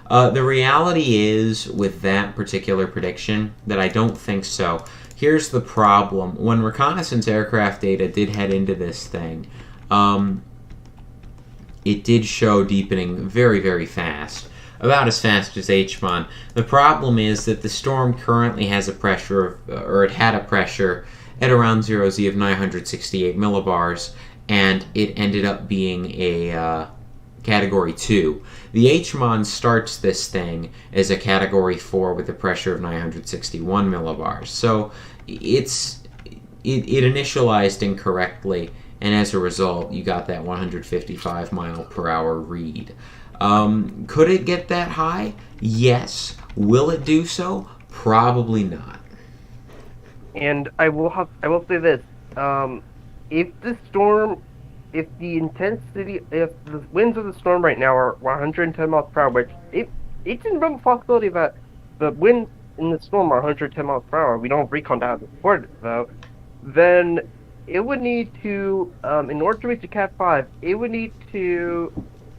The reality is, with that particular prediction, that I don't think so. Here's the problem. When reconnaissance aircraft data did head into this thing, it did show deepening very, very fast. About as fast as HMON. The problem is that the storm currently has a pressure, or it had a pressure, at around 0Z of 968 millibars, and it ended up being a Category 2. The HMON starts this thing as a Category 4 with a pressure of 961 millibars. So it initialized incorrectly, and as a result, you got that 155 mile per hour read. Could it get that high? Yes. Will it do so? Probably not. And I will say this: if the storm, if the winds of the storm right now are 110 miles per hour, which it's a real possibility that the winds in the storm are 110 miles per hour. We don't have recon data to support it though. Then it would need to, in order to reach a Cat 5, it would need to,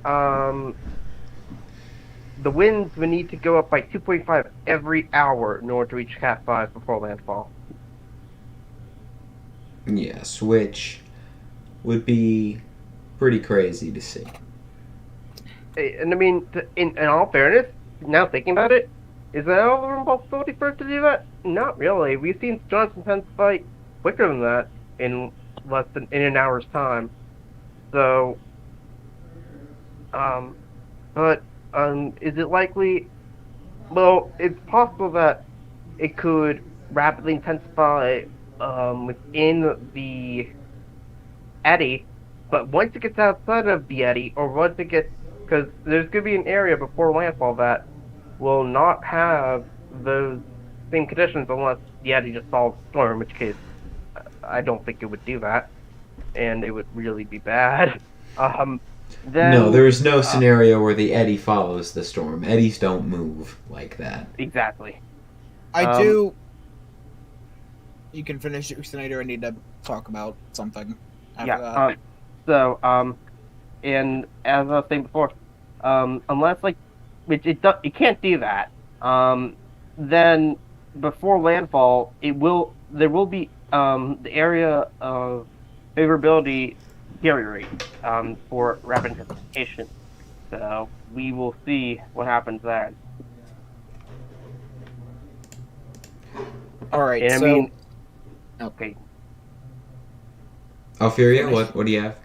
the winds would need to go up by 2.5 every hour in order to reach Cat 5 before landfall. Yes, which would be pretty crazy to see. And I mean, in all fairness, now thinking about it, is that all a possibility for it to do that? Not really. We've seen storms intensify quicker than that in less than in an hour's time. So, but is it likely? Well, it's possible that it could rapidly intensify within the eddy, but once it gets outside of the eddy, or once it gets, because there's going to be an area before landfall that will not have those same conditions unless the eddy just solves the storm, in which case I don't think it would do that, and it would really be bad. Then, no, there is no scenario where the eddy follows the storm. Eddies don't move like that. Exactly. I do. You can finish your Snyder. I need to talk about something. After that. And as I was saying before, unless it can't do that. Then before landfall, there will be the area of favorability deteriorate for rapid intensification. So we will see what happens there. All right. And okay. Alfiria, what do you have?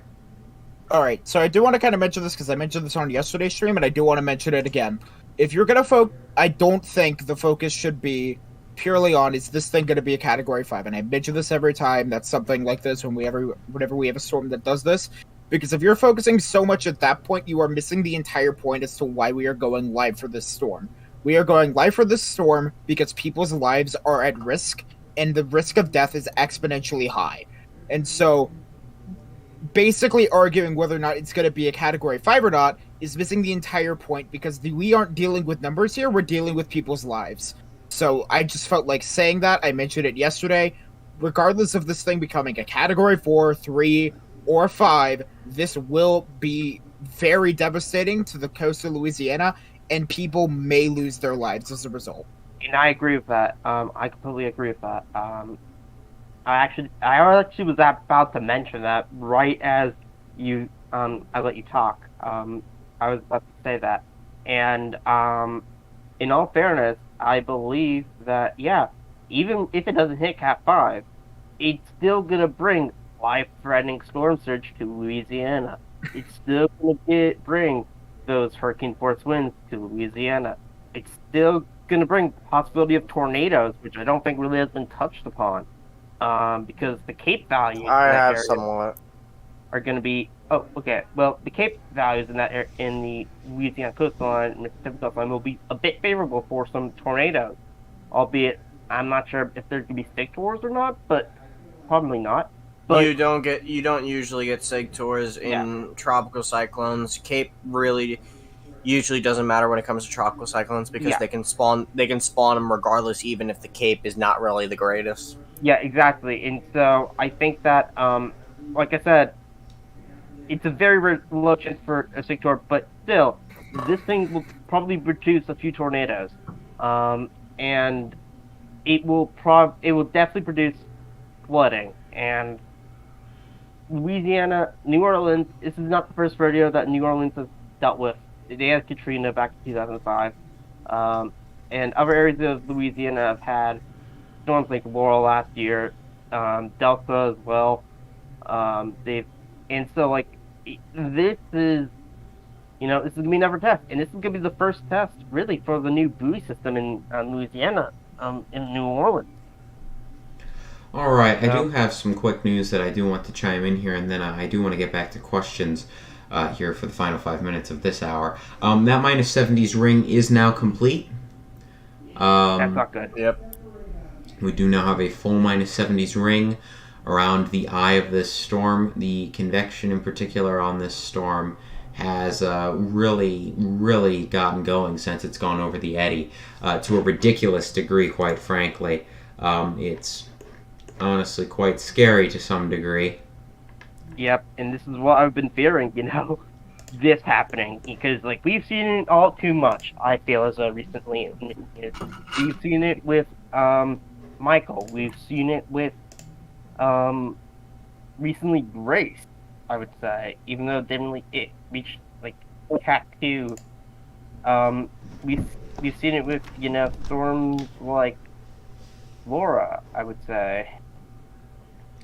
All right, so I do want to kind of mention this because I mentioned this on yesterday's stream, and I do want to mention it again. If you're going to I don't think the focus should be purely on, is this thing going to be a Category 5? And I mention this every time that's something like this whenever we have a storm that does this. Because if you're focusing so much at that point, you are missing the entire point as to why we are going live for this storm. We are going live for this storm because people's lives are at risk, and the risk of death is exponentially high. And so basically arguing whether or not it's going to be a Category 5 or not is missing the entire point, because we aren't dealing with numbers here, we're dealing with people's lives. So I just felt like saying that. I mentioned it yesterday. Regardless of this thing becoming a Category 4, 3, or 5, this will be very devastating to the coast of Louisiana, and people may lose their lives as a result. And I agree with that. I completely agree with that. I actually was about to mention that right as I let you talk. I was about to say that, and in all fairness, I believe that even if it doesn't hit Cat 5, it's still gonna bring life-threatening storm surge to Louisiana. It's still gonna bring those hurricane force winds to Louisiana. It's still gonna bring the possibility of tornadoes, which I don't think really has been touched upon. Because the Cape values are going to be the Cape values in the Louisiana coastline, Mississippi coastline, will be a bit favorable for some tornadoes. Albeit, I'm not sure if there's going to be sectors or not, but probably not. But you don't usually get sectors in tropical cyclones. Cape really usually doesn't matter when it comes to tropical cyclones because they can spawn them regardless, even if the Cape is not really the greatest. Yeah, exactly. And so I think that, like I said, it's a very low chance for a sector, but still, this thing will probably produce a few tornadoes, and it will definitely produce flooding. And Louisiana, New Orleans, this is not the first rodeo that New Orleans has dealt with. They had Katrina back in 2005, and other areas of Louisiana have had storms like Laurel last year, Delta as well. This is gonna be another test, and this is gonna be the first test really for the new buoy system in Louisiana, in New Orleans. All right, I do have some quick news that I do want to chime in here, and then I do want to get back to questions. here for the final 5 minutes of this hour. That minus 70s ring is now complete. That's not good. Yep. We do now have a full minus 70s ring around the eye of this storm. The convection in particular on this storm has really, really gotten going since it's gone over the eddy to a ridiculous degree, quite frankly. It's honestly quite scary to some degree. Yep, and this is what I've been fearing, this happening, because, like, we've seen it all too much, I feel, as recently. We've seen it with, Michael. We've seen it with, recently Grace, I would say, even though it didn't really reach, like, Cat 2. We've seen it with, storms like Laura, I would say.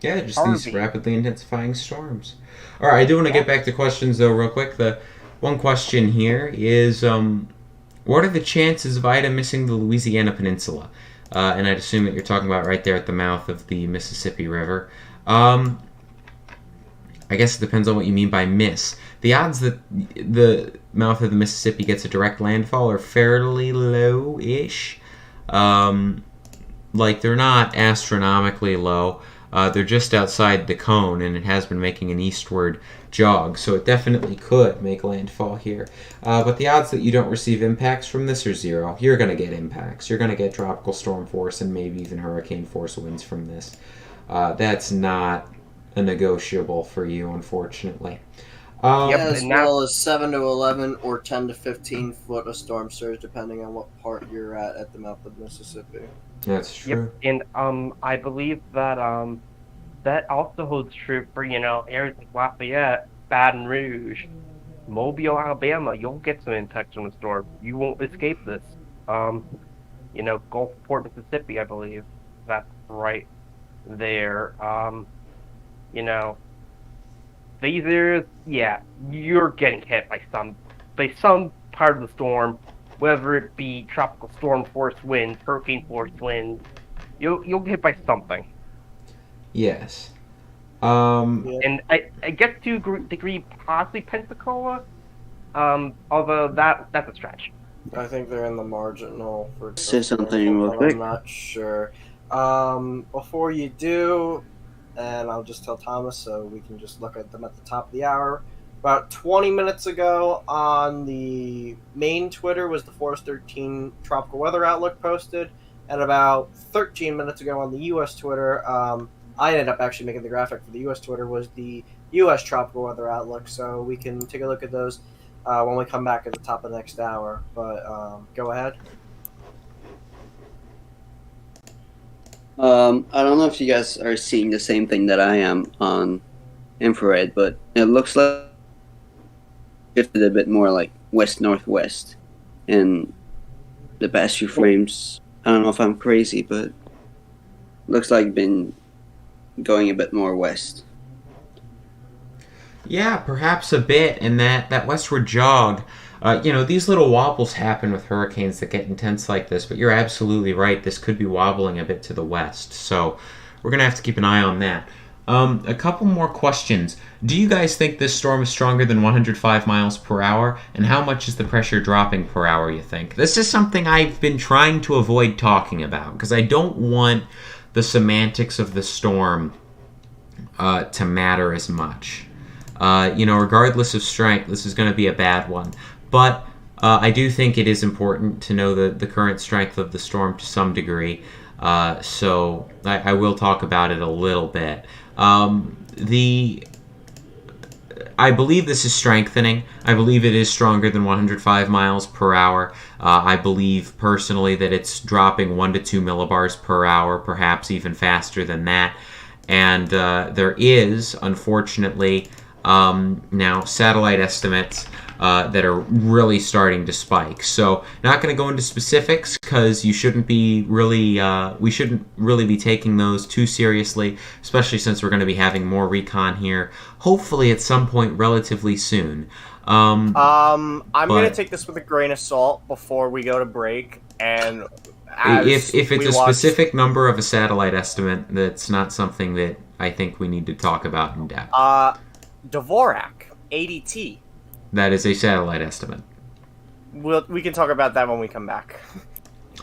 Yeah, just Harvey. these rapidly intensifying storms. All right, I do want to get back to questions, though, real quick. The one question here is, what are the chances of Ida missing the Louisiana Peninsula? And I'd assume that you're talking about right there at the mouth of the Mississippi River. I guess it depends on what you mean by miss. The odds that the mouth of the Mississippi gets a direct landfall are fairly low-ish. Like, they're not astronomically low. They're just outside the cone, and it has been making an eastward jog, so it definitely could make landfall here. But the odds that you don't receive impacts from this are zero. You're going to get impacts. You're going to get tropical storm force and maybe even hurricane force winds from this. That's not a negotiable for you, unfortunately. As well as 7 to 11 or 10 to 15 foot of storm surge, depending on what part you're at the mouth of Mississippi. That's true. Yep, and I believe that that also holds true for areas like Lafayette, Baton Rouge, Mobile, Alabama. You'll get some impacts from the storm. You won't escape this. Gulfport, Mississippi, I believe that's right there. These areas, yeah, you're getting hit by some part of the storm. Whether it be tropical storm force winds, hurricane force winds, you'll get hit by something. Yes. And I guess to a degree, possibly Pensacola, although that's a stretch. I think they're in the marginal for. Say something real quick. I'm not sure. Before you do, and I'll just tell Thomas so we can just look at them at the top of the hour. About 20 minutes ago on the main Twitter was the Force 13 Tropical Weather Outlook posted, and about 13 minutes ago on the U.S. Twitter, I ended up actually making the graphic for the U.S. Twitter, was the U.S. Tropical Weather Outlook, so we can take a look at those when we come back at the top of the next hour. But go ahead. I don't know if you guys are seeing the same thing that I am on infrared, but it looks like shifted a bit more like west-northwest in the past few frames. I don't know if I'm crazy, but looks like been going a bit more west. Yeah, perhaps a bit, and that westward jog. These little wobbles happen with hurricanes that get intense like this, but you're absolutely right. This could be wobbling a bit to the west, so we're going to have to keep an eye on that. A couple more questions. Do you guys think this storm is stronger than 105 miles per hour? And how much is the pressure dropping per hour, you think? This is something I've been trying to avoid talking about, because I don't want the semantics of the storm to matter as much. Regardless of strength, this is going to be a bad one. But I do think it is important to know the current strength of the storm to some degree. So I will talk about it a little bit. I believe this is strengthening. I believe it is stronger than 105 miles per hour. I believe personally that it's dropping 1 to 2 millibars per hour, perhaps even faster than that. And there is, unfortunately, now satellite estimates that are really starting to spike. So not going to go into specifics because you shouldn't be really, we shouldn't really be taking those too seriously, especially since we're going to be having more recon here, hopefully at some point relatively soon. I'm going to take this with a grain of salt before we go to break. And if it's a specific number of a satellite estimate, that's not something that I think we need to talk about in depth. Dvorak ADT. That is a satellite estimate. We can talk about that when we come back.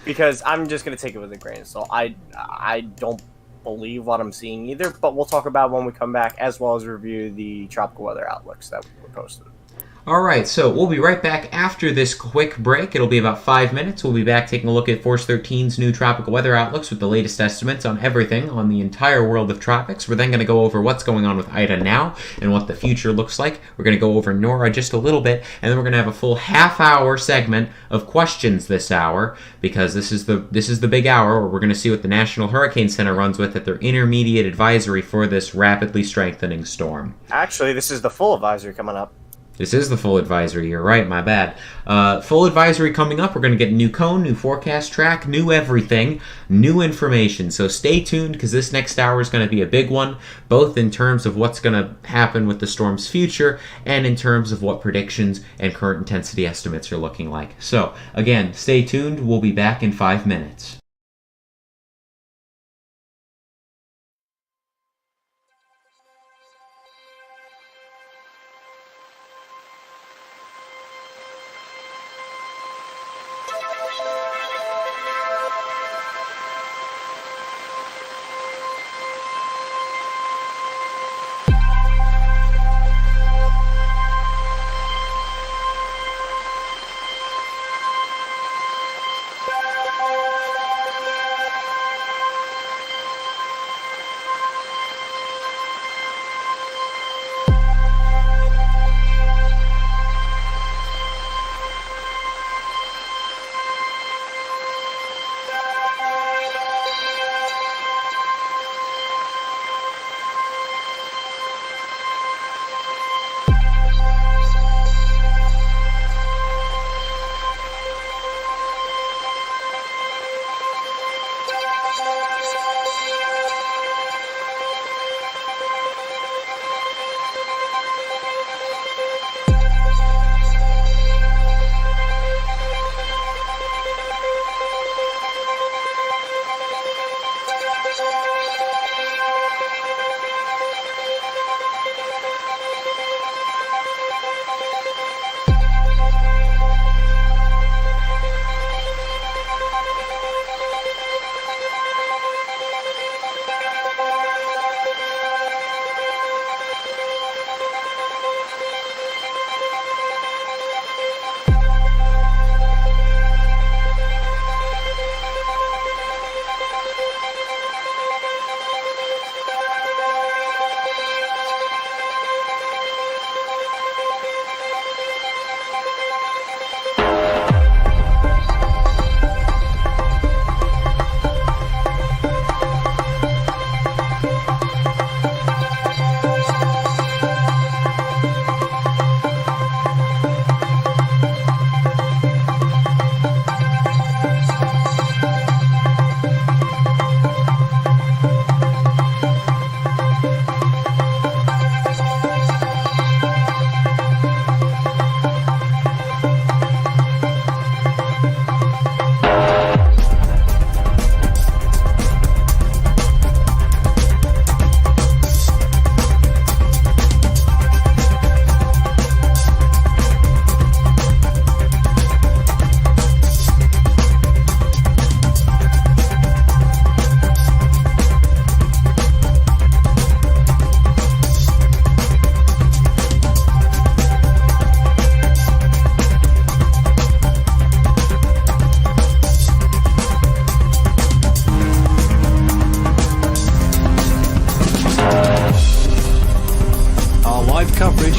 Because I'm just going to take it with a grain of salt. I don't believe what I'm seeing either, but we'll talk about it when we come back, as well as review the tropical weather outlooks that were posted. Alright, so we'll be right back after this quick break. It'll be about 5 minutes. We'll be back taking a look at Force 13's new tropical weather outlooks with the latest estimates on everything on the entire world of tropics. We're then going to go over what's going on with Ida now and what the future looks like. We're going to go over Nora just a little bit, and then we're going to have a full half-hour segment of questions this hour, because this is the big hour where we're going to see what the National Hurricane Center runs with at their intermediate advisory for this rapidly strengthening storm. Actually, this is the full advisory coming up. This is the full advisory, you're right, my bad. Full advisory coming up. We're going to get a new cone, new forecast track, new everything, new information. So stay tuned, because this next hour is going to be a big one, both in terms of what's going to happen with the storm's future and in terms of what predictions and current intensity estimates are looking like. So, again, stay tuned. We'll be back in 5 minutes.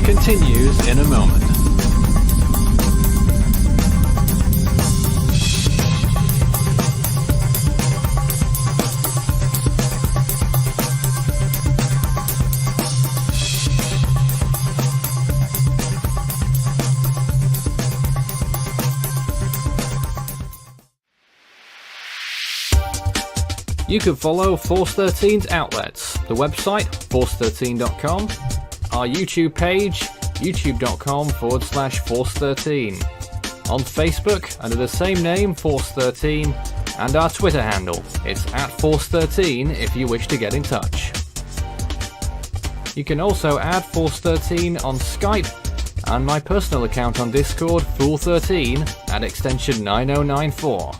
Continues in a moment. You can follow Force 13's outlets, the website, force13.com, our YouTube page, youtube.com/Force13, on Facebook under the same name, Force13, and our Twitter handle, it's @Force13 if you wish to get in touch. You can also add Force 13 on Skype and my personal account on Discord, Fool13, at extension 9094.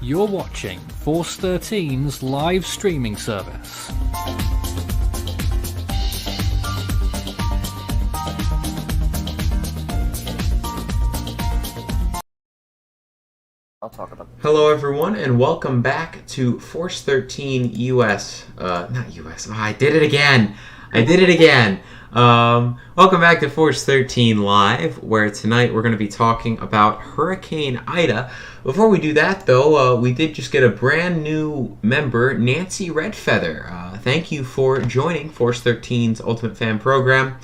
You're watching Force 13's live streaming service. I'll talk about that. Hello, everyone, and welcome back to Force 13 US. Not US. Oh, I did it again. Welcome back to Force 13 Live, where tonight we're going to be talking about Hurricane Ida. Before we do that, though, we did just get a brand new member, Nancy Redfeather. Thank you for joining Force 13's Ultimate Fan Program.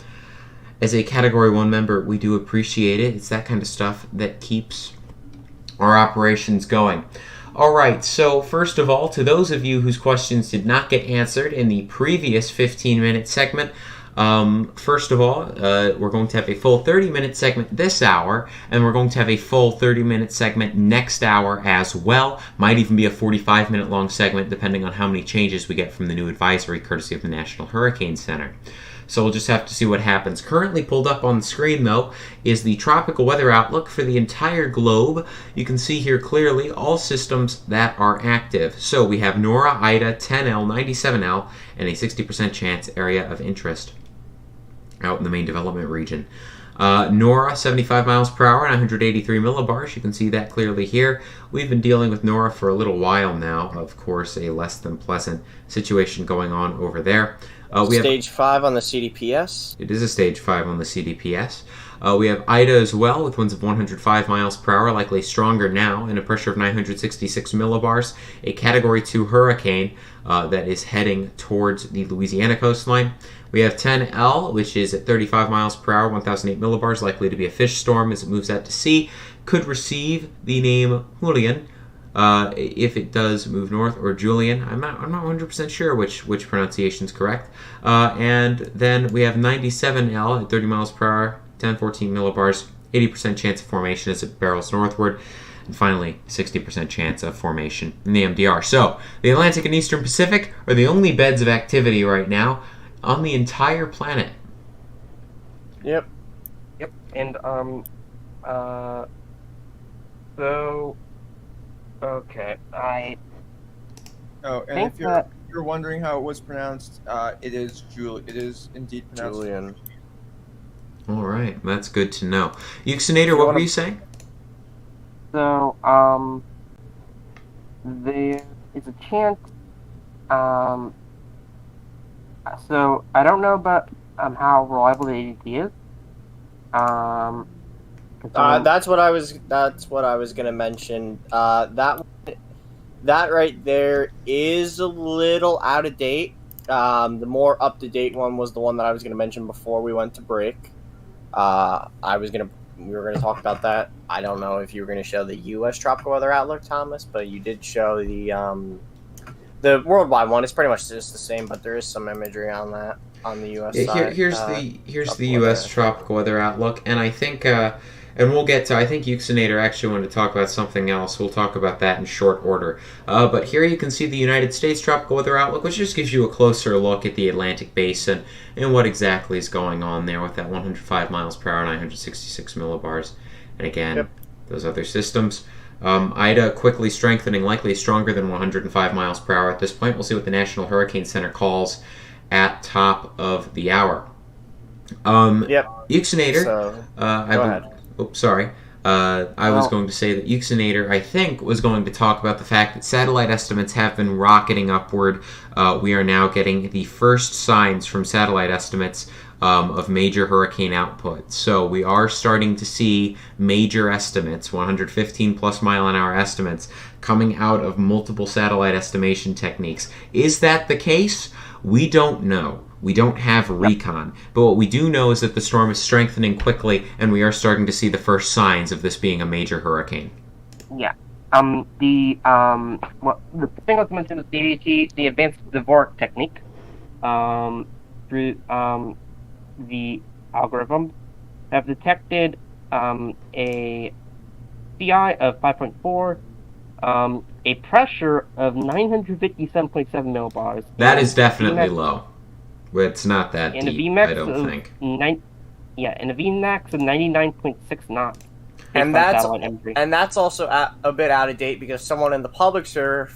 As a Category 1 member, we do appreciate it. It's that kind of stuff that keeps our operations going. Alright, so first of all, to those of you whose questions did not get answered in the previous 15-minute segment, first of all, we're going to have a full 30-minute segment this hour, and we're going to have a full 30-minute segment next hour as well. Might even be a 45-minute long segment, depending on how many changes we get from the new advisory, courtesy of the National Hurricane Center. So we'll just have to see what happens. Currently pulled up on the screen, though, is the tropical weather outlook for the entire globe. You can see here clearly all systems that are active. So we have Nora, Ida, 10L, 97L, and a 60% chance area of interest out in the main development region. Nora, 75 miles per hour and 183 millibars. You can see that clearly here. We've been dealing with Nora for a little while now. Of course, a less than pleasant situation going on over there. We Stage 5 on the CDPS. It is a Stage 5 on the CDPS. We have Ida as well, with winds of 105 miles per hour, likely stronger now, and a pressure of 966 millibars. A Category 2 hurricane that is heading towards the Louisiana coastline. We have 10L, which is at 35 miles per hour, 1008 millibars, likely to be a fish storm as it moves out to sea. Could receive the name Julian if it does move north, or Julian. I'm not 100% sure which pronunciation is correct. And then we have 97L at 30 miles per hour, 1014 millibars, 80% chance of formation as it barrels northward. And finally, 60% chance of formation in the MDR. So, the Atlantic and Eastern Pacific are the only beds of activity right now on the entire planet. Yep. And, so, okay, Oh, and think if you're wondering how it was pronounced, it is indeed pronounced Julian. All right, that's good to know. Euxinator, what were you saying? So, there is a chance, so I don't know about, how reliable the ADT is. That's what I was gonna mention. That right there is a little out of date. The more up to date one was the one that I was gonna mention before we went to break. We were gonna talk about that. I don't know if you were gonna show the U.S. tropical weather outlook, Thomas, but you did show the worldwide one. It's pretty much just the same, but there is some imagery on that on the U.S. side. Here's the U.S. tropical weather outlook, and I think. And we'll get to, I think Euxinator actually wanted to talk about something else. We'll talk about that in short order. But here you can see the United States Tropical Weather Outlook, which just gives you a closer look at the Atlantic Basin and what exactly is going on there with that 105 miles per hour, 966 millibars. And again, those other systems. Ida quickly strengthening, likely stronger than 105 miles per hour at this point. We'll see what the National Hurricane Center calls at top of the hour. Yep. Euxinator. So, Go ahead. Oh, sorry. I was going to say that Euxinator, I think, was going to talk about the fact that satellite estimates have been rocketing upward. We are now getting the first signs from satellite estimates of major hurricane output. So we are starting to see major estimates, 115 plus mile an hour estimates, coming out of multiple satellite estimation techniques. Is that the case? We don't know. We don't have recon, but what we do know is that the storm is strengthening quickly, and we are starting to see the first signs of this being a major hurricane. Yeah. The thing I was mentioning is CDT, the advanced Dvorak technique, through the algorithm, have detected a CI of 5.4, a pressure of 957.7 millibars. That is definitely low. It's not that and deep, a Vmax I don't think. And a Vmax of 99.6 knots. And that's also a bit out of date because someone in the public server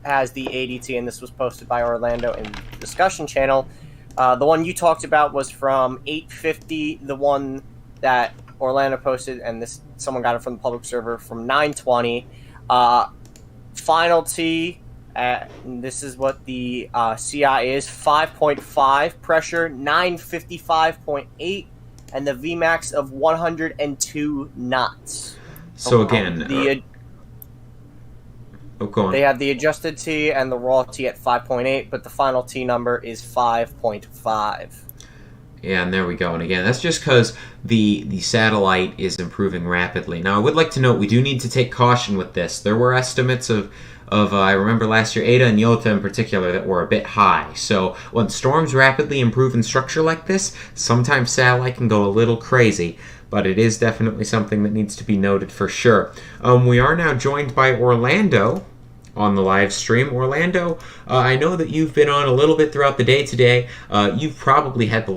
has the ADT, and this was posted by Orlando in the discussion channel. The one you talked about was from 850. The one that Orlando posted, and someone got it from the public server from 920. Final T. This is what the CI is: 5.5 pressure, 955.8, and the Vmax of 102 knots. So again, go on. They have the adjusted T and the raw T at 5.8, but the final T number is 5.5. Yeah, and there we go. And again, that's just because the satellite is improving rapidly. Now, I would like to note we do need to take caution with this. There were estimates of I remember last year, Eta and Iota in particular, that were a bit high. So when storms rapidly improve in structure like this, sometimes satellite can go a little crazy. But it is definitely something that needs to be noted for sure. We are now joined by Orlando on the live stream. Orlando, I know that you've been on a little bit throughout the day today. You've probably had the